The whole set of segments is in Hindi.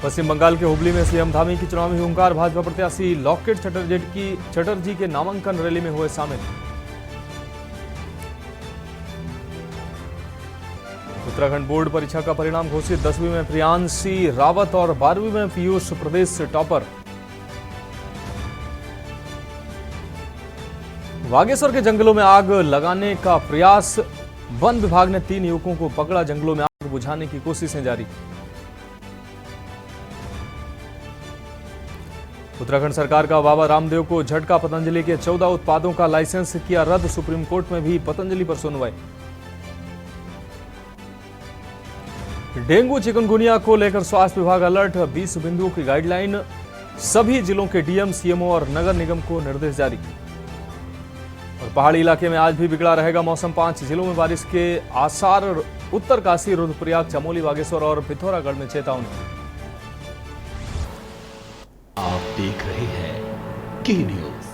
पश्चिम बंगाल के हुबली में सीएम धामी की चुनावी हुंकार, भाजपा प्रत्याशी लॉकेट चटर्जी के नामांकन रैली में हुए शामिल। उत्तराखंड बोर्ड परीक्षा का परिणाम घोषित, 10वीं में प्रियांशी रावत और 12वीं में पीयूष प्रदेश से टॉपर। बागेश्वर के जंगलों में आग लगाने का प्रयास, वन विभाग ने 3 युवकों को पकड़ा, जंगलों में आग बुझाने की कोशिशें जारी। उत्तराखंड सरकार का बाबा रामदेव को झटका, पतंजलि के 14 उत्पादों का लाइसेंस किया रद्द, सुप्रीम कोर्ट में भी पतंजलि पर सुनवाई। डेंगू चिकनगुनिया को लेकर स्वास्थ्य विभाग अलर्ट, 20 बिंदुओं की गाइडलाइन, सभी जिलों के डीएम, सीएमओ और नगर निगम को निर्देश जारी। और पहाड़ी इलाके में आज भी बिगड़ा रहेगा मौसम, 5 जिलों में बारिश के आसार, उत्तरकाशी, रुद्रप्रयाग, चमोली, बागेश्वर और पिथौरागढ़ में चेतावनी। आप देख रहे हैं के न्यूज,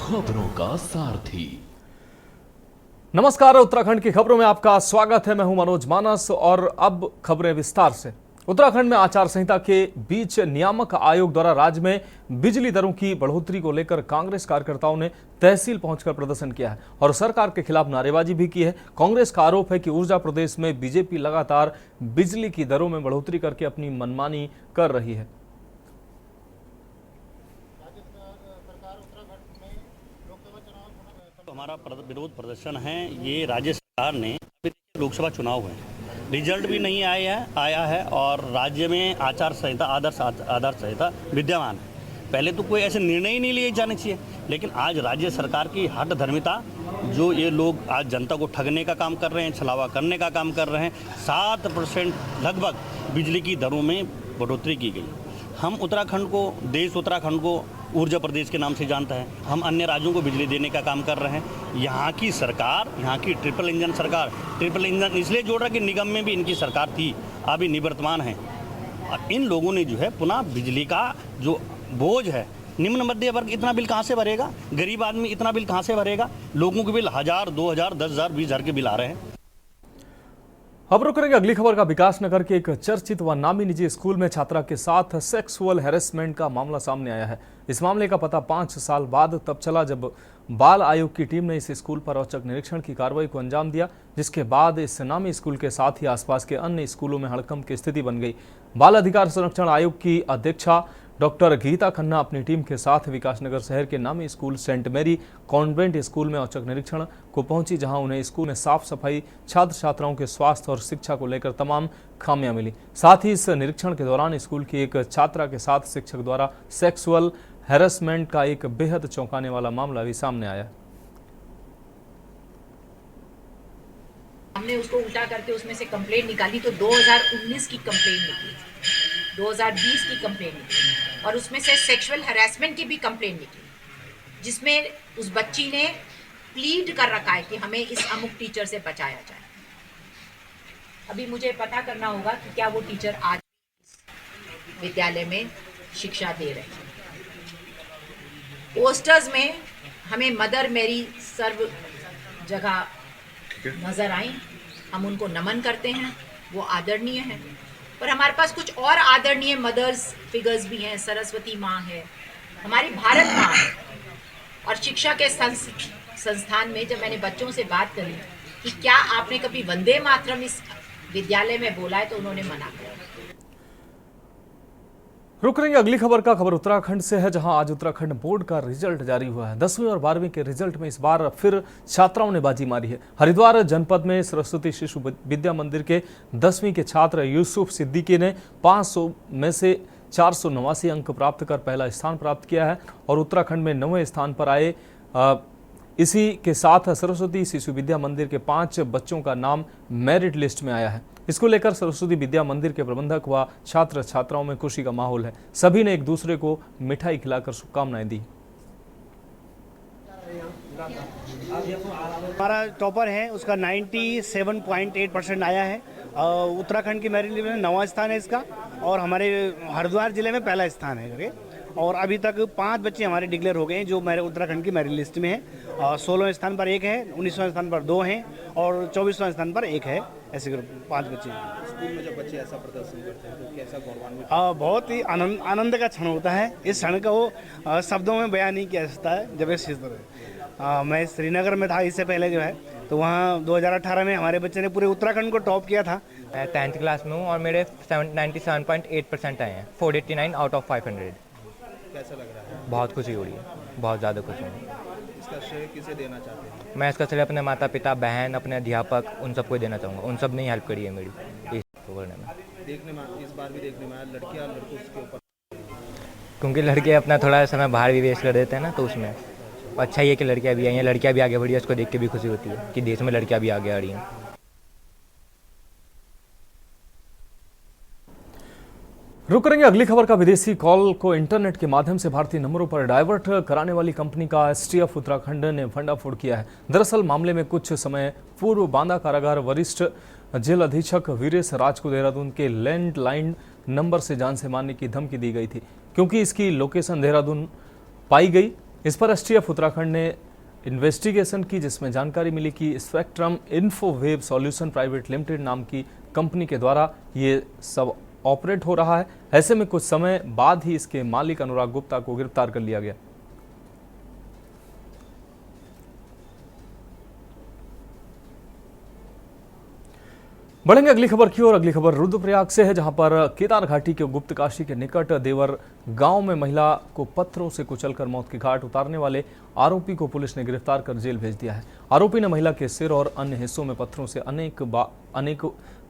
खबरों का सारथी। नमस्कार, उत्तराखंड की खबरों में आपका स्वागत है। मैं हूं मनोज मानस और अब खबरें विस्तार से। उत्तराखंड में आचार संहिता के बीच नियामक आयोग द्वारा राज्य में बिजली दरों की बढ़ोतरी को लेकर कांग्रेस कार्यकर्ताओं ने तहसील पहुंचकर प्रदर्शन किया है और सरकार के खिलाफ नारेबाजी भी की है। कांग्रेस का आरोप है कि ऊर्जा प्रदेश में बीजेपी लगातार बिजली की दरों में बढ़ोतरी करके अपनी मनमानी कर रही है। हमारा विरोध प्रदर्शन है, ये राज्य सरकार ने, अभी लोकसभा चुनाव हुए, रिजल्ट भी नहीं आया है और राज्य में आचार संहिता, आदर्श संहिता विद्यमान है। पहले तो कोई ऐसे निर्णय ही नहीं लिए जाने चाहिए, लेकिन आज राज्य सरकार की हठ धर्मिता, जो ये लोग आज जनता को ठगने का काम कर रहे हैं, छलावा करने का काम कर रहे हैं। 7% लगभग बिजली की दरों में बढ़ोतरी की गई। हम उत्तराखंड को, देश उत्तराखंड को ऊर्जा प्रदेश के नाम से जानता है। हम अन्य राज्यों को बिजली देने का काम कर रहे हैं। यहाँ की सरकार, यहाँ की ट्रिपल इंजन सरकार, ट्रिपल इंजन इसलिए जोड़ रहा कि निगम में भी इनकी सरकार थी, अभी निवर्तमान है। और इन लोगों ने जो है पुनः बिजली का जो बोझ है, निम्न मध्य वर्ग इतना बिल कहाँ से भरेगा, गरीब आदमी इतना बिल कहाँ से भरेगा। लोगों के बिल 1000, 2000, 10,000, 20,000 के बिल आ रहे हैं। अब रुक करेंगे अगली खबर का। विकास नगर के एक चर्चित व नामी निजी स्कूल में छात्रा के साथ सेक्सुअल हैरेसमेंट का मामला सामने आया है। इस मामले का पता 5 साल बाद तब चला जब बाल आयोग की टीम ने इस स्कूल पर औचक निरीक्षण की कार्रवाई को अंजाम दिया, जिसके बाद इस नामी स्कूल के साथ ही आसपास के अन्य स्कूलों में हड़कंप की स्थिति बन गई। बाल अधिकार संरक्षण आयोग की अध्यक्षा डॉक्टर गीता खन्ना अपनी टीम के साथ विकासनगर शहर के नामी school Saint Mary convent school में औचक निरीक्षण को पहुंची, जहां उन्हें स्कूल में साफ सफाई, छात्र छात्राओं के स्वास्थ्य और शिक्षा को लेकर तमाम खामियां मिली। साथ ही इस निरीक्षण के दौरान स्कूल की एक छात्रा के साथ शिक्षक द्वारा सेक्सुअल हैरेसमेंट का एक बेहद चौंकाने वाला मामला भी सामने आया। हमने उसको उल्टा करके उसमें से कंप्लेंट निकाली तो 2019 की कंप्लेंट निकली, 2020 की कंप्लेंट निकली और उसमें से सेक्सुअल हैरेसमेंट की भी कंप्लेंट निकली, जिसमें उस बच्ची ने प्लीड कर रखा है कि हमें इस अमुक टीचर से बचाया जाए। अभी मुझे पता करना होगा कि क्या वो टीचर आज विद्यालय में शिक्षा दे रहे हैं। पोस्टर्स में हमें मदर मेरी सर्व जगह नजर आई, हम उनको नमन करते हैं, वो आदरणीय हैं। पर हमारे पास कुछ और आदरणीय मदर्स फिगर्स भी हैं। सरस्वती माँ है, हमारी भारत माँ है। और शिक्षा के संस्थान में जब मैंने बच्चों से बात करी कि क्या आपने कभी वंदे मातरम इस विद्यालय में बोला है, तो उन्होंने मना किया। रुक रही अगली खबर का। खबर उत्तराखंड से है, जहां आज उत्तराखंड बोर्ड का रिजल्ट जारी हुआ है। 10वीं और 12वीं के रिजल्ट में इस बार फिर छात्राओं ने बाजी मारी है। हरिद्वार जनपद में सरस्वती शिशु विद्या मंदिर के 10वीं के छात्र यूसुफ सिद्दीकी ने 500 में से 489 अंक प्राप्त कर पहला स्थान प्राप्त किया है और उत्तराखंड में 9वें स्थान पर आए। इसी के साथ सरस्वती शिशु विद्या मंदिर के 5 बच्चों का नाम मेरिट लिस्ट में आया है। इसको लेकर सरस्वती विद्या मंदिर के प्रबंधक व छात्र छात्राओं में खुशी का माहौल है। सभी ने एक दूसरे को मिठाई खिलाकर शुभकामनाएं दी। हमारा टॉपर है, उसका 97.8% आया है। उत्तराखंड की मेरिट लिस्ट में 9वां स्थान है इसका और हमारे हरिद्वार जिले में पहला स्थान है। और अभी तक 5 बच्चे हमारे डिक्लेयर हो गए हैं जो मेरे उत्तराखंड की मेरिट लिस्ट में है। 16वें स्थान पर एक है, 19वें स्थान पर 2 हैं और 24वें स्थान पर एक है। ऐसे ग्रुप 5 बच्चे हैं। स्कूल में जब बच्चे ऐसा प्रदर्शन करते हैं तो कैसा गौरवान्वित? बहुत ही आनंद का क्षण होता है। इस क्षण को वो शब्दों में बयान नहीं किया जा सकता है। जब इस तरह मैं श्रीनगर में था इससे पहले जो है, तो वहाँ 2018 में हमारे बच्चे ने पूरे उत्तराखंड को टॉप किया था। मैं 10th क्लास में हूँ और मेरे 97.8% आए हैं, 489 आउट ऑफ 500। कैसा लग रहा है? बहुत खुशी हो रही है, बहुत ज़्यादा खुशी हूँ। इसका श्रेय किसे देना चाहते हैं? मैं इसका श्रेय अपने माता पिता, बहन, अपने अध्यापक, उन सबको देना चाहूँगा। उन सब ने ही हेल्प करी है मेरी इस करने में। देखने में इस बार भी देखने में आया लड़कियां लड़कों के ऊपर, क्योंकि लड़के अपना थोड़ा समय बाहर भी वेस्ट कर देते हैं ना, तो उसमें अच्छा ही है कि लड़कियाँ भी आई हैं, लड़कियाँ भी आगे बढ़ी है। इसको देख के भी खुशी होती है कि देश में लड़कियाँ भी आगे आ रही हैं। रुक करेंगे अगली खबर का। विदेशी कॉल को इंटरनेट के माध्यम से भारतीय नंबरों पर डाइवर्ट कराने वाली कंपनी का एसटीएफ उत्तराखंड ने भंडाफोड़ किया है। दरअसल मामले में कुछ समय पूर्व बांदा कारागार वरिष्ठ जेल अधीक्षक वीरेश राज को देहरादून के लैंडलाइन नंबर से जान से मारने की धमकी दी गई थी। क्योंकि इसकी लोकेशन देहरादून पाई गई, इस पर एसटीएफ उत्तराखंड ने इन्वेस्टिगेशन की, जिसमें जानकारी मिली कि स्पेक्ट्रम इन्फोवेब सॉल्यूशन प्राइवेट लिमिटेड नाम की कंपनी के द्वारा ये सब ऑपरेट हो रहा है। ऐसे में कुछ समय बाद ही इसके मालिक अनुराग गुप्ता को गिरफ्तार कर लिया गया। बढ़ेंगे अगली खबर की ओर। अगली खबर रुद्रप्रयाग से है, जहां पर केदार घाटी के गुप्तकाशी के निकट देवर गांव में महिला को पत्थरों से कुचलकर मौत की घाट उतारने वाले आरोपी को पुलिस ने गिरफ्तार कर जेल भेज दिया है। आरोपी ने महिला के सिर और अन्य हिस्सों में पत्थरों से अनेक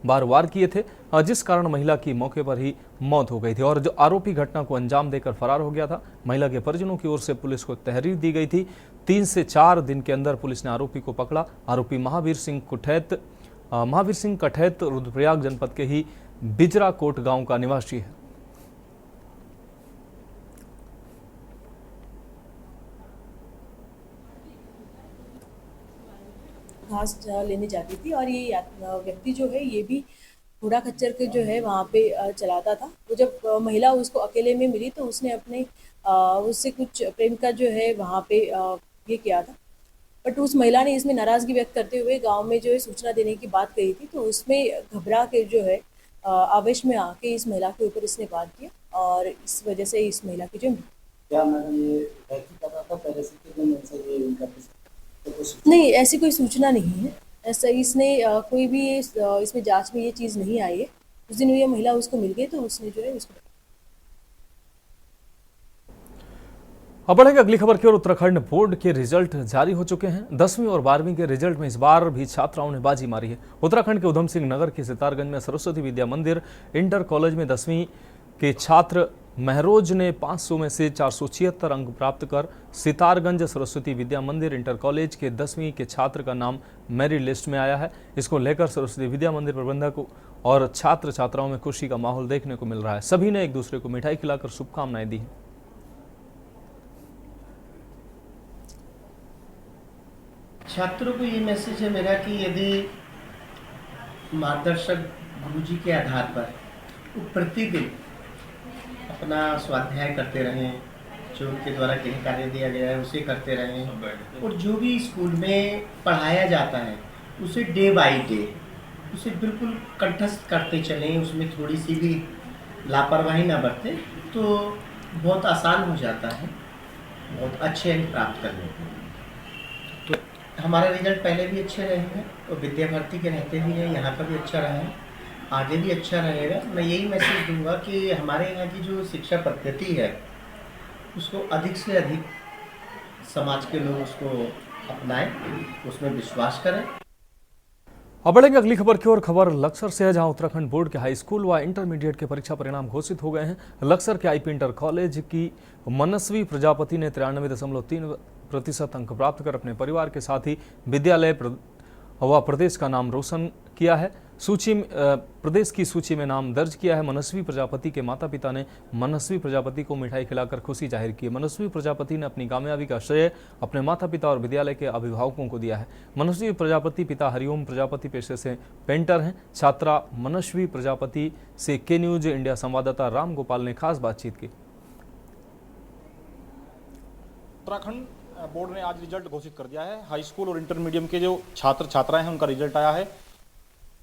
बार वार किए थे, जिस कारण महिला की मौके पर ही मौत हो गई थी और जो आरोपी घटना को अंजाम देकर फरार हो गया था। महिला के परिजनों की ओर से पुलिस को तहरीर दी गई थी। 3 से 4 दिन के अंदर पुलिस ने आरोपी को पकड़ा। आरोपी महावीर सिंह कठैत रुद्रप्रयाग जनपद के ही बिजरा कोट गांव का निवासी है। घास लेने जाती थी और ये व्यक्ति जो है ये भी घोड़ा खच्चर के जो है वहाँ पे चलाता था। वो जब महिला उसको अकेले में मिली तो उसने अपने उससे कुछ प्रेम का जो है वहाँ पे ये किया था। बट उस महिला ने इसमें नाराज़गी व्यक्त करते हुए गांव में जो है सूचना देने की बात कही थी, तो उसमें घबरा के जो है आवेश में आके इस महिला के ऊपर इसने वार किया और इस वजह से इस महिला की जो नहीं, ऐसी कोई सूचना नहीं है। ऐसा इसने कोई भी इसमें जांच में ये चीज़ नहीं आई है। उस दिन ये महिला उसको मिल गई तो उसने जो है उसको। अब बढ़ेंगे अगली खबर की ओर। उत्तराखंड बोर्ड के रिजल्ट जारी हो चुके हैं। 10वीं और 12वीं के रिजल्ट में इस बार भी छात्राओं ने बाजी मारी है। उत्तराखंड के उधम सिंह नगर के सितारगंज में सरस्वती विद्या मंदिर इंटर कॉलेज में 10वीं के छात्र महरोज ने 500 में से 476 अंक प्राप्त कर सितारगंज सरस्वती विद्या मंदिर इंटर कॉलेज के 10वीं के छात्र का नाम मेरिट लिस्ट में आया है। इसको लेकर सरस्वती विद्या मंदिर प्रबंधक और छात्र छात्राओं में खुशी का माहौल देखने को मिल रहा है। सभी ने एक दूसरे को मिठाई खिलाकर शुभकामनाएं दी हैं। छात्रों को ये मैसेज है मेरा कि यदि मार्गदर्शक गुरुजी के आधार पर वो प्रतिदिन अपना स्वाध्याय करते रहें, जो उनके द्वारा गृह कार्य दिया गया है उसे करते रहें और जो भी स्कूल में पढ़ाया जाता है उसे डे बाय डे उसे बिल्कुल कंठस्थ करते चलें, उसमें थोड़ी सी भी लापरवाही ना बरतें तो बहुत आसान हो जाता है बहुत अच्छे अंक प्राप्त करने के। तो हमारा रिजल्ट पहले भी अच्छे रहे हैं और विद्या भारती के रहते भी हैं, यहाँ का भी अच्छा रहा है, आगे भी अच्छा रहेगा। मैं यही मैसेज दूंगा कि हमारे यहाँ की जो शिक्षा पद्धति है उसको अधिक से अधिक समाज के लोग उसको अपनाएं, उसमें विश्वास करें। अब बढ़ेंगे अगली खबर की ओर। खबर लक्सर से है, जहां उत्तराखंड बोर्ड के हाई स्कूल व इंटरमीडिएट के परीक्षा परिणाम घोषित हो गए हैं। लक्सर के आईपी इंटर कॉलेज की मनस्वी प्रजापति ने 93.3% अंक प्राप्त कर अपने परिवार के साथ ही विद्यालय व प्रदेश का नाम रोशन किया है। प्रदेश की सूची में नाम दर्ज किया है। मनस्वी प्रजापति के माता पिता ने मनस्वी प्रजापति को मिठाई खिलाकर खुशी जाहिर की। मनस्वी प्रजापति ने अपनी कामयाबी का श्रेय अपने माता पिता और विद्यालय के अभिभावकों को दिया है। मनस्वी प्रजापति पिता हरिओम प्रजापति पेशे से पेंटर हैं। छात्रा मनस्वी प्रजापति से के न्यूज इंडिया संवाददाता राम गोपाल ने खास बातचीत की। उत्तराखंड बोर्ड ने आज रिजल्ट घोषित कर दिया है। हाई स्कूल और इंटरमीडियम के जो छात्र छात्राएं हैं उनका रिजल्ट आया है।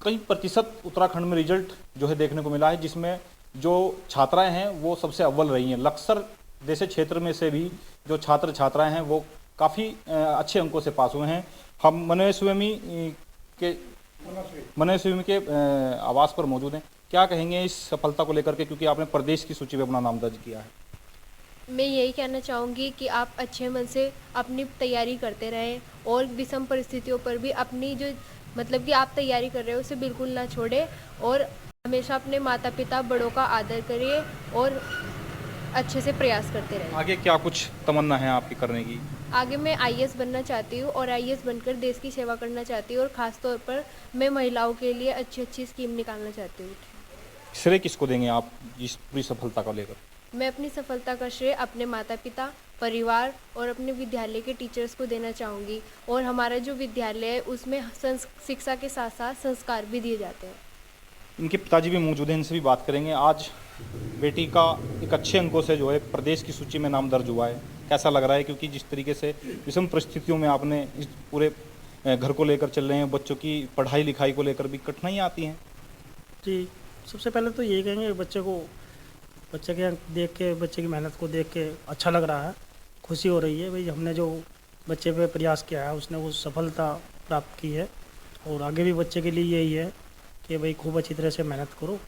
कई प्रतिशत उत्तराखंड में रिजल्ट जो है देखने को मिला है, जिसमें जो छात्राएं हैं वो सबसे अव्वल रही हैं। लक्सर जैसे क्षेत्र में से भी जो छात्र छात्राएं हैं वो काफ़ी अच्छे अंकों से पास हुए हैं। हम मनोस्वामी के आवास पर मौजूद हैं। क्या कहेंगे इस सफलता को लेकर के, क्योंकि आपने प्रदेश की सूची में अपना नाम दर्ज किया है? मैं यही कहना चाहूँगी कि आप अच्छे मन से अपनी तैयारी करते रहें और विषम परिस्थितियों पर भी अपनी जो मतलब कि आप तैयारी कर रहे हो उसे बिल्कुल ना छोड़ें और हमेशा अपने माता पिता बड़ों का आदर करिए और अच्छे से प्रयास करते रहें। आगे क्या कुछ तमन्ना है आपकी करने की? आगे मैं आईएएस बनना चाहती हूँ और आईएएस बनकर देश की सेवा करना चाहती हूँ और ख़ास तौर पर मैं महिलाओं के लिए अच्छी अच्छी स्कीम निकालना चाहती हूँ। श्रेय किसको देंगे आप इस पूरी सफलता को लेकर? मैं अपनी सफलता का श्रेय अपने माता पिता, परिवार और अपने विद्यालय के टीचर्स को देना चाहूँगी। और हमारा जो विद्यालय है उसमें शिक्षा के साथ साथ संस्कार भी दिए जाते हैं। इनके पिताजी भी मौजूद हैं, इनसे भी बात करेंगे। आज बेटी का एक अच्छे अंकों से जो है प्रदेश की सूची में नाम दर्ज हुआ है, कैसा लग रहा है? क्योंकि जिस तरीके से विषम परिस्थितियों में आपने इस पूरे घर को लेकर चल रहे हैं, बच्चों की पढ़ाई लिखाई को लेकर भी कठिनाइयाँ आती हैं। जी, सबसे पहले तो यही कहेंगे बच्चे के देख के, बच्चे की मेहनत को देख के अच्छा लग रहा है, खुशी हो रही है। भाई हमने जो बच्चे पे प्रयास किया है उसने वो सफलता प्राप्त की है और आगे भी बच्चे के लिए यही है कि भाई खूब अच्छी तरह से मेहनत करो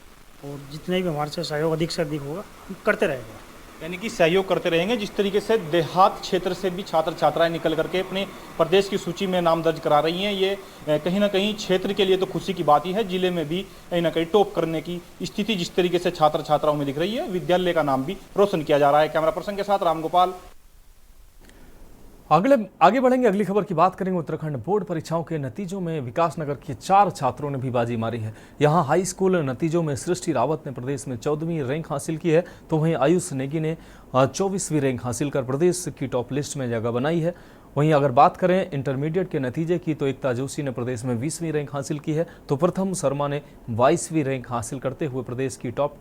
और जितने भी हमारे से सहयोग अधिक से अधिक होगा हम करते रहेंगे। यानी कि सहयोग करते रहेंगे। जिस तरीके से देहात क्षेत्र से भी छात्र छात्राएं निकल करके अपने प्रदेश की सूची में नाम दर्ज करा रही हैं, ये कहीं ना कहीं क्षेत्र के लिए तो खुशी की बात ही है। जिले में भी कहीं ना कहीं टॉप करने की स्थिति जिस तरीके से छात्र छात्राओं में दिख रही है, विद्यालय का नाम भी रोशन किया जा रहा है। कैमरा पर्सन के साथ रामगोपाल। आगे बढ़ेंगे, अगली खबर की बात करेंगे। उत्तराखंड बोर्ड परीक्षाओं के नतीजों में विकासनगर के 4 छात्रों ने भी बाजी मारी है। यहां हाई स्कूल नतीजों में सृष्टि रावत ने प्रदेश में 14वीं रैंक हासिल की है, तो वहीं आयुष नेगी ने 24वीं रैंक हासिल कर प्रदेश की टॉप लिस्ट में जगह बनाई है। वहीं अगर बात करें इंटरमीडिएट के नतीजे की, तो एकता जोशी ने प्रदेश में 20वीं रैंक हासिल की है, तो प्रथम शर्मा ने 22वीं रैंक हासिल करते हुए प्रदेश की टॉप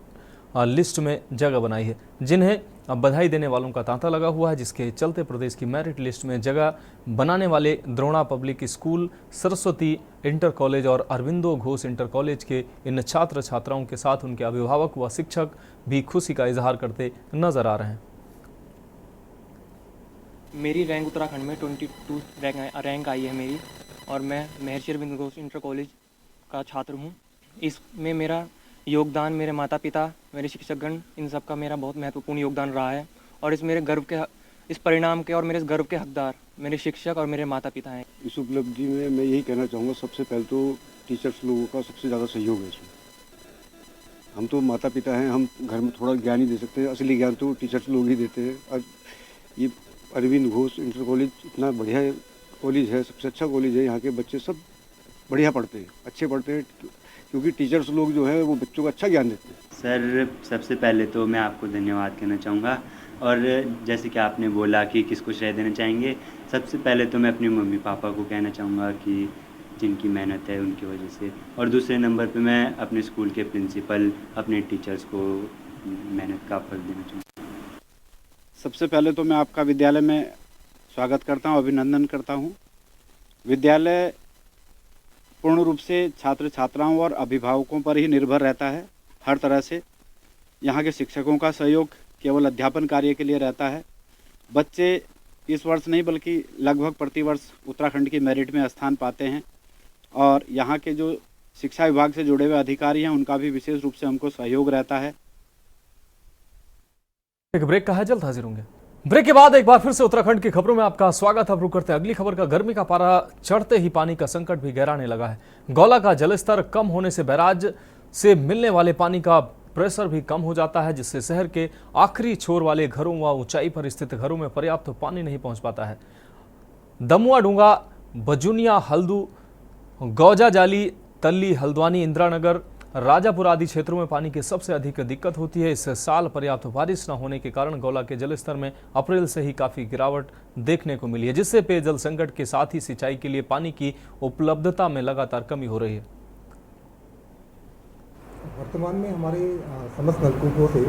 लिस्ट में जगह बनाई है, जिन्हें अब बधाई देने वालों का तांता लगा हुआ है। जिसके चलते प्रदेश की मेरिट लिस्ट में जगह बनाने वाले Drona public school, Saraswati inter college और अरविंदो घोष इंटर कॉलेज के इन छात्र छात्राओं के साथ उनके अभिभावक व शिक्षक भी खुशी का इजहार करते नजर आ रहे हैं। मेरी रैंक उत्तराखंड में 22 रैंक आई है मेरी, और मैं महर्षि अरविंदो घोष इंटर कॉलेज का छात्र हूँ। इसमें मेरा योगदान मेरे माता पिता, मेरे शिक्षकगण, इन सब का मेरा बहुत महत्वपूर्ण योगदान रहा है और इस परिणाम के और मेरे इस गर्व के हकदार मेरे शिक्षक और मेरे माता पिता हैं। इस उपलब्धि में मैं यही कहना चाहूँगा, सबसे पहले तो टीचर्स लोगों का सबसे ज़्यादा सहयोग है इसमें। हम तो माता पिता हैं, हम घर में थोड़ा ज्ञान ही दे सकते हैं, असली ज्ञान तो टीचर्स लोग ही देते हैं। और ये अरविंद घोष इंटर कॉलेज इतना बढ़िया कॉलेज है, सबसे अच्छा कॉलेज है। यहाँ के बच्चे सब बढ़िया पढ़ते हैं, अच्छे पढ़ते हैं, क्योंकि टीचर्स लोग जो है वो बच्चों को अच्छा ज्ञान देते हैं। सर, सबसे पहले तो मैं आपको धन्यवाद कहना चाहूँगा, और जैसे कि आपने बोला कि किसको श्रेय देना चाहेंगे, सबसे पहले तो मैं अपने मम्मी पापा को कहना चाहूँगा कि जिनकी मेहनत है उनकी वजह से, और दूसरे नंबर पे मैं अपने स्कूल के प्रिंसिपल, अपने टीचर्स को मेहनत का फल देना चाहूँगा। सबसे पहले तो मैं आपका विद्यालय में स्वागत करता हूँ, अभिनंदन करता हूँ। विद्यालय पूर्ण रूप से छात्र छात्राओं और अभिभावकों पर ही निर्भर रहता है हर तरह से। यहाँ के शिक्षकों का सहयोग केवल अध्यापन कार्य के लिए रहता है। बच्चे इस वर्ष नहीं बल्कि लगभग प्रतिवर्ष उत्तराखंड की मेरिट में स्थान पाते हैं, और यहाँ के जो शिक्षा विभाग से जुड़े हुए अधिकारी हैं उनका भी विशेष रूप से हमको सहयोग रहता है। एक ब्रेक का है, जल्द हाजिर होंगे। ब्रेक के बाद एक बार फिर से उत्तराखंड की खबरों में आपका स्वागत। अब रुक करते हैं अगली खबर का। गर्मी का पारा चढ़ते ही पानी का संकट भी गहराने लगा है। गौला का जलस्तर कम होने से बैराज से मिलने वाले पानी का प्रेशर भी कम हो जाता है, जिससे शहर के आखिरी छोर वाले घरों व ऊंचाई पर स्थित घरों में पर्याप्त पानी नहीं पहुंच पाता है। दमुआ डूंगा, बजुनिया, हल्दू, गौजा जाली, तल्ली, हल्द्वानी, इंदिरानगर, राजापुर आदि क्षेत्रों में पानी की सबसे अधिक दिक्कत होती है। इस साल पर्याप्त बारिश न होने के कारण गौला के जलस्तर में अप्रैल से ही काफी गिरावट देखने को मिली है, जिससे पेयजल संकट के साथ ही सिंचाई के लिए पानी की उपलब्धता में लगातार कमी हो रही है। वर्तमान में हमारे समस्त नलकूपों से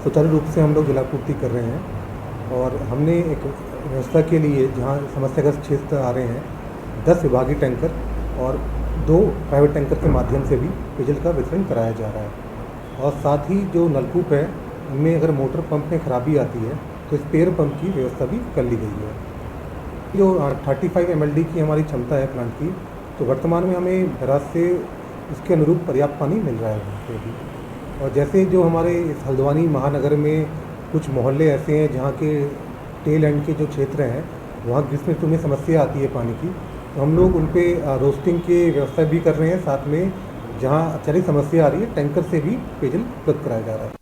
सुचारू रूप से हम लोग जलापूर्ति कर रहे हैं, और हमने एक व्यवस्था के लिए जहाँ समस्याग्रस्त क्षेत्र आ रहे हैं 10 विभागीय टैंकर और 2 प्राइवेट टैंकर के माध्यम से भी पेयजल का वितरण कराया जा रहा है। और साथ ही जो नलकूप है उनमें अगर मोटर पंप में खराबी आती है तो स्पेयर पंप की व्यवस्था भी कर ली गई है। जो 35 mld की हमारी क्षमता है प्लांट की, तो वर्तमान में हमें बैराज से उसके अनुरूप पर्याप्त पानी मिल रहा है वहाँ पे भी। और जैसे जो हमारे इस हल्द्वानी महानगर में कुछ मोहल्ले ऐसे हैं जहाँ के टेल एंड के जो क्षेत्र हैं वहाँ ग्रीष्म ऋतु में समस्या आती है पानी की, तो हम लोग उन पे रोस्टिंग की व्यवस्था भी कर रहे हैं। साथ में जहाँ अचानक समस्या आ रही है टैंकर से भी पेयजल उपलब्ध कराया जा रहा है।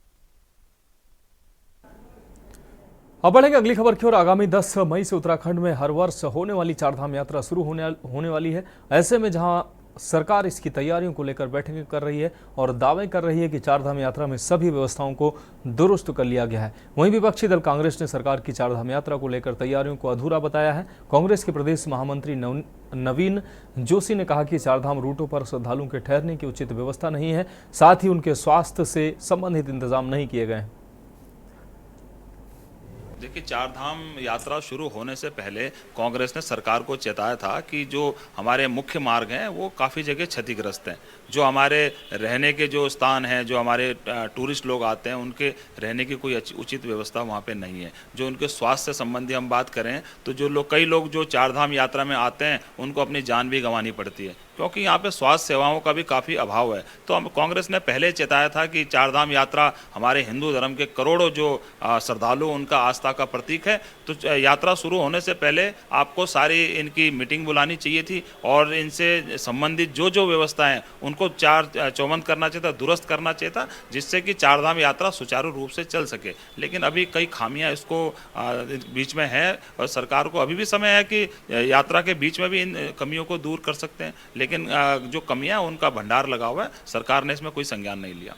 अब बढ़ेंगे अगली खबर की ओर। आगामी 10 मई से उत्तराखंड में हर वर्ष होने वाली चारधाम यात्रा शुरू होने वाली है। ऐसे में जहां सरकार इसकी तैयारियों को लेकर बैठकें कर रही है और दावे कर रही है कि चारधाम यात्रा में सभी व्यवस्थाओं को दुरुस्त कर लिया गया है, वहीं विपक्षी दल कांग्रेस ने सरकार की चारधाम यात्रा को लेकर तैयारियों को अधूरा बताया है। कांग्रेस के प्रदेश महामंत्री नवीन जोशी ने कहा कि चारधाम रूटों पर श्रद्धालुओं के ठहरने की उचित व्यवस्था नहीं है, साथ ही उनके स्वास्थ्य से संबंधित इंतजाम नहीं किए गए हैं। देखिए, चारधाम यात्रा शुरू होने से पहले कांग्रेस ने सरकार को चेताया था कि जो हमारे मुख्य मार्ग हैं वो काफ़ी जगह क्षतिग्रस्त हैं। जो हमारे रहने के जो स्थान हैं, जो हमारे टूरिस्ट लोग आते हैं, उनके रहने की कोई उचित व्यवस्था वहाँ पे नहीं है। जो उनके स्वास्थ्य संबंधी हम बात करें तो कई लोग जो चारधाम यात्रा में आते हैं उनको अपनी जान भी गंवानी पड़ती है, क्योंकि यहाँ पे स्वास्थ्य सेवाओं का भी काफ़ी अभाव है। तो हम कांग्रेस ने पहले चेताया था कि चारधाम यात्रा हमारे हिंदू धर्म के करोड़ों जो श्रद्धालु उनका आस्था का प्रतीक है। तो यात्रा शुरू होने से पहले आपको सारी इनकी मीटिंग बुलानी चाहिए थी और इनसे संबंधित जो व्यवस्था है उनको चौबंद करना चाहिए था, दुरुस्त करना चाहिए था, जिससे कि चारधाम यात्रा सुचारू रूप से चल सके। लेकिन अभी कई खामियां इसको बीच में है और सरकार को अभी भी समय है कि यात्रा के बीच में भी इन कमियों को दूर कर सकते हैं। लेकिन जो कमियां उनका भंडार लगा हुआ है, सरकार ने इसमें कोई संज्ञान नहीं लिया।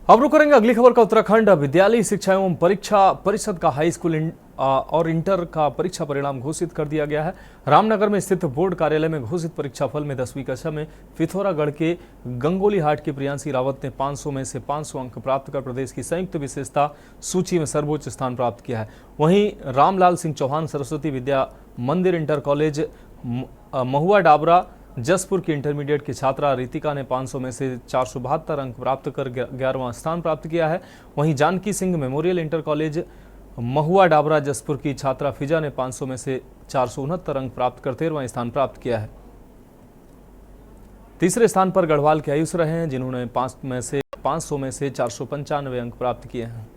अब रुक करेंगे अगली खबर का। उत्तराखंड विद्यालय शिक्षा एवं परीक्षा परिषद का हाई स्कूल और इंटर का परीक्षा परिणाम घोषित कर दिया गया है। रामनगर में स्थित बोर्ड कार्यालय में घोषित परीक्षाफल में 10वीं कक्षा में पिथौरागढ़ के गंगोली हाट की प्रियांशी रावत ने 500 में से 500 अंक प्राप्त कर प्रदेश की संयुक्त विशेषता सूची में सर्वोच्च स्थान प्राप्त किया है। वहीं रामलाल सिंह चौहान सरस्वती विद्या मंदिर इंटर कॉलेज महुआ डाबरा जसपुर की इंटरमीडिएट की छात्रा रितिका ने 500 में से 472 अंक प्राप्त कर 11वां स्थान प्राप्त किया है। वहीं Janaki Singh memorial inter college Mahua Dabra Jaspur की छात्रा फिजा ने 500 में से 469 अंक प्राप्त कर 13वां स्थान प्राप्त किया है। तीसरे स्थान पर गढ़वाल के आयुष रहे हैं, जिन्होंने 500 में से 495 अंक प्राप्त किए हैं।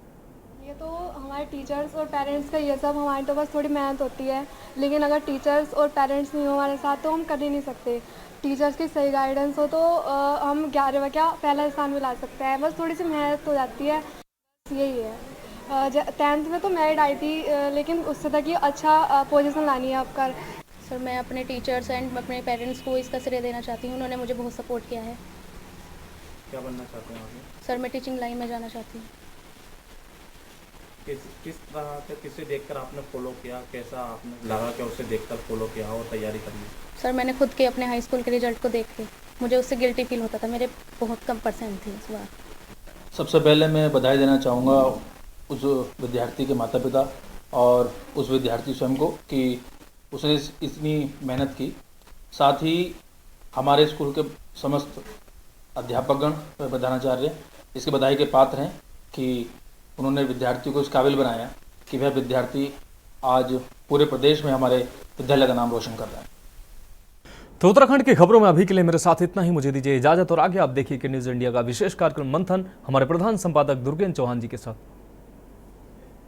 ये तो हमारे टीचर्स और पेरेंट्स का ये सब हमारी तो बस थोड़ी मेहनत होती है, लेकिन अगर टीचर्स और पेरेंट्स नहीं हो हमारे साथ तो हम कर ही नहीं सकते। टीचर्स की सही गाइडेंस हो तो हम 11वां क्या पहला स्थान भी ला सकते हैं। बस थोड़ी सी मेहनत हो जाती है, यही है। 10th में तो मेरिट आई थी, लेकिन उससे तक ही अच्छा पोजीशन लानी है आपका। सर, मैं अपने टीचर्स एंड अपने पेरेंट्स को इसका श्रेय देना चाहती हूँ। उन्होंने मुझे बहुत सपोर्ट किया है। क्या बनना चाहते हैं आप? सर, मैं टीचिंग लाइन में जाना चाहती हूँ। किस तरह से किसे देखकर आपने फॉलो किया, कैसा आपने लगा कि उसे देखकर फॉलो किया और तैयारी करी? सर, मैंने खुद के अपने हाई स्कूल के रिजल्ट को देख के मुझे उससे गिल्टी फील होता था। मेरे बहुत कम परसेंट थे इस बार। सबसे पहले मैं बधाई देना चाहूँगा उस विद्यार्थी के माता पिता और उस विद्यार्थी स्वयं को कि उसने इतनी मेहनत की। साथ ही हमारे स्कूल के समस्त अध्यापकगण व प्रधानाचार्य इसके बधाई के पात्र हैं कि उन्होंने विद्यार्थी को इस काबिल बनाया कि वह विद्यार्थी आज पूरे प्रदेश में हमारे विद्यालय का नाम रोशन कर रहा है। तो उत्तराखंड की खबरों में अभी के लिए मेरे साथ इतना ही। मुझे दीजिए इजाजत और आगे आप देखिए कि न्यूज इंडिया का विशेष कार्यक्रम मंथन हमारे प्रधान संपादक दुर्गेन चौहान जी के साथ।